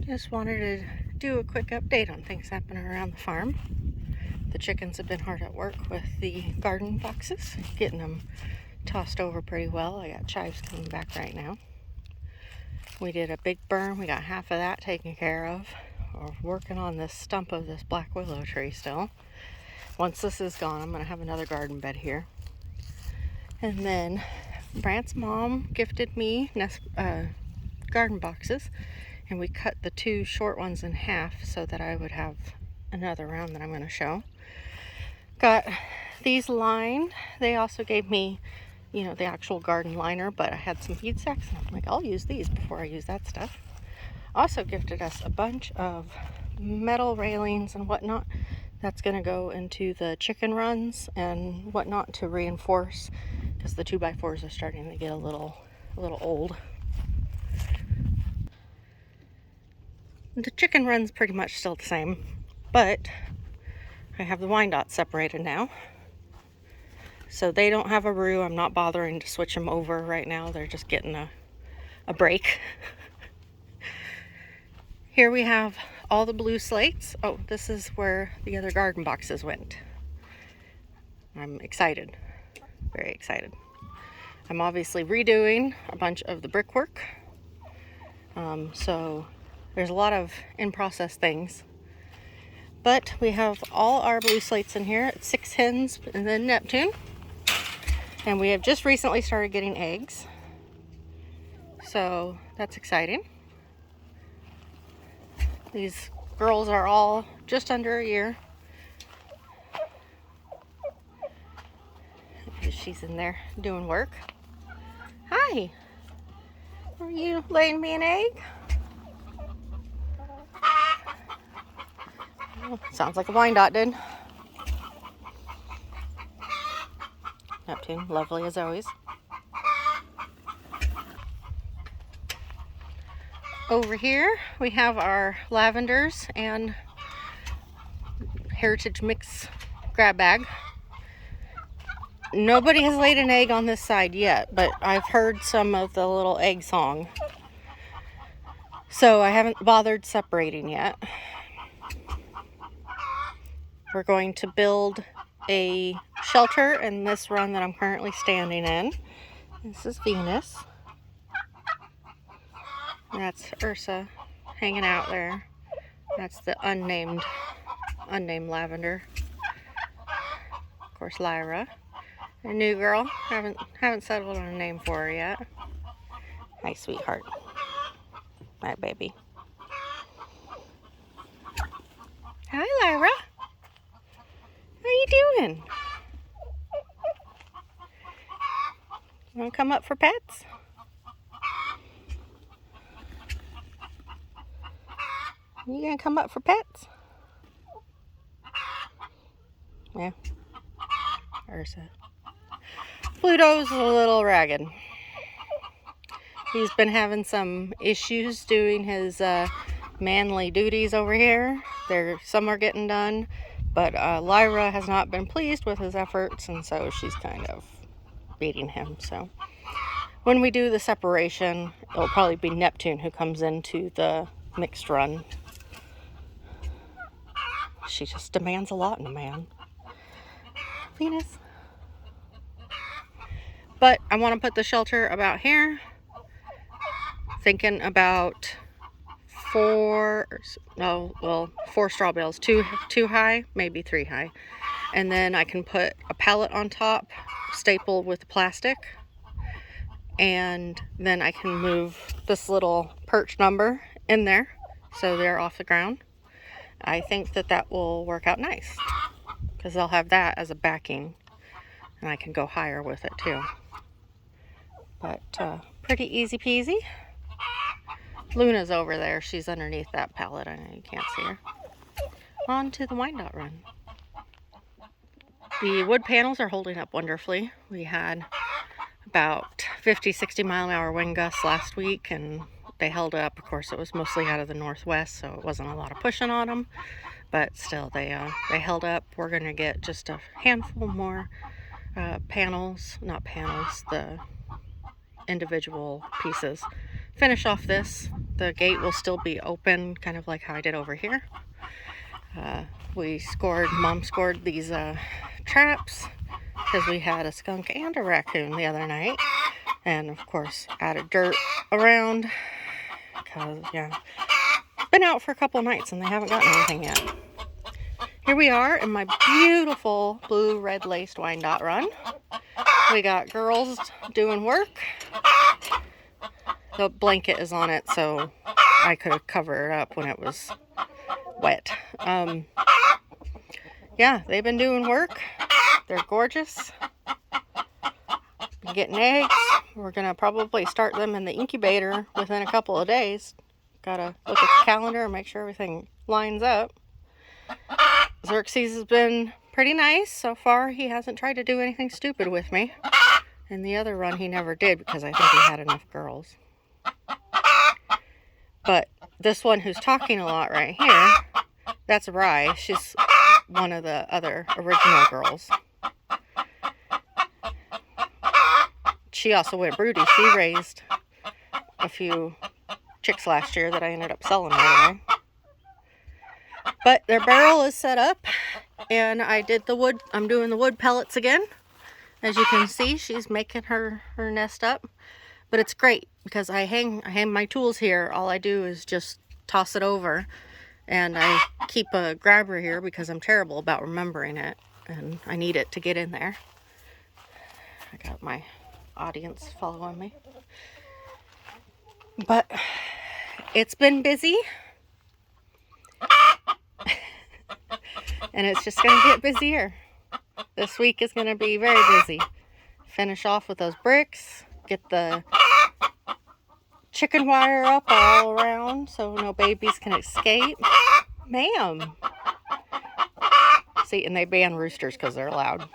Just wanted to do a quick update on things happening around the farm. The chickens have been hard at work with the garden boxes, getting them tossed over pretty well. I got chives coming back right now. We did a big burn. We got half of that taken care of. We're working on this stump of this black willow tree still. Once this is gone, I'm going to have another garden bed here. And then Brant's mom gifted me garden boxes, and we cut the two short ones in half so that I would have another round that I'm going to show. Got these lined. They also gave me, the actual garden liner, but I had some feed sacks, and I'm like, I'll use these before I use that stuff. Also gifted us a bunch of metal railings and whatnot. That's going to go into the chicken runs and whatnot to reinforce, because the 2x4s are starting to get a little old. The chicken run's pretty much still the same, but I have the Wyandottes separated now. So they don't have a roux. I'm not bothering to switch them over right now. They're just getting a break. Here we have all the blue slates. Oh, this is where the other garden boxes went. I'm excited, very excited. I'm obviously redoing a bunch of the brickwork. So there's a lot of in-process things. But we have all our blue slates in here. It's 6 hens and then Neptune. And we have just recently started getting eggs. So that's exciting. These girls are all just under a year. She's in there doing work. Hi. Are you laying me an egg? Oh, sounds like a Wyandotte did. Neptune, lovely as always. Over here we have our lavenders and heritage mix grab bag. Nobody has laid an egg on this side yet, but I've heard some of the little egg song. So I haven't bothered separating yet. We're going to build a shelter in this run that I'm currently standing in. This is Venus. That's Ursa hanging out there. That's the unnamed lavender. Of course, Lyra. A new girl. Haven't settled on a name for her yet. Hi, sweetheart. My baby. Hi, Lyra. How you doing? You want to come up for pets? You gonna come up for pets? Yeah. Ursa. Pluto's a little ragged. He's been having some issues doing his manly duties over here. Some are getting done, but Lyra has not been pleased with his efforts, and so she's kind of beating him. So when we do the separation, it'll probably be Neptune who comes into the mixed run. She just demands a lot in a man. Venus. But I want to put the shelter about here. Thinking about 4 straw bales, two high, maybe 3 high. And then I can put a pallet on top, stapled with plastic. And then I can move this little perch number in there so they're off the ground. I think that will work out nice, because they'll have that as a backing, and I can go higher with it too. But pretty easy peasy. Luna's over there. She's underneath that pallet. I know you can't see her. On to the Wyandotte run. The wood panels are holding up wonderfully. We had about 50-60 mile an hour wind gusts last week, and they held up. Of course, it was mostly out of the northwest, so it wasn't a lot of pushing on them, but still they held up. We're going to get just a handful more the individual pieces. Finish off this the gate will still be open, kind of like how I did over here. Mom scored these traps because we had a skunk and a raccoon the other night. And of course, added dirt around because, yeah, been out for a couple nights and they haven't gotten anything yet. Here we are in my beautiful blue red laced Wyandotte run. We got girls doing work. The blanket is on it, so I could cover it up when it was wet. Yeah, they've been doing work. They're gorgeous. Been getting eggs. We're gonna probably start them in the incubator within a couple of days. Gotta look at the calendar and make sure everything lines up. Xerxes has been pretty nice so far. He hasn't tried to do anything stupid with me. In the other run, he never did because I think he had enough girls. But this one who's talking a lot right here, that's Rye. She's one of the other original girls. She also went broody. She raised a few chicks last year that I ended up selling right away. But their barrel is set up, and I did the wood. I'm doing the wood pellets again. As you can see, she's making her nest up. But it's great because I hang my tools here. All I do is just toss it over, and I keep a grabber here because I'm terrible about remembering it, and I need it to get in there. I got my audience following me. But it's been busy. And it's just going to get busier. This week is going to be very busy. Finish off with those bricks. Get the chicken wire up all around so no babies can escape. Ma'am. See, and they ban roosters because they're loud.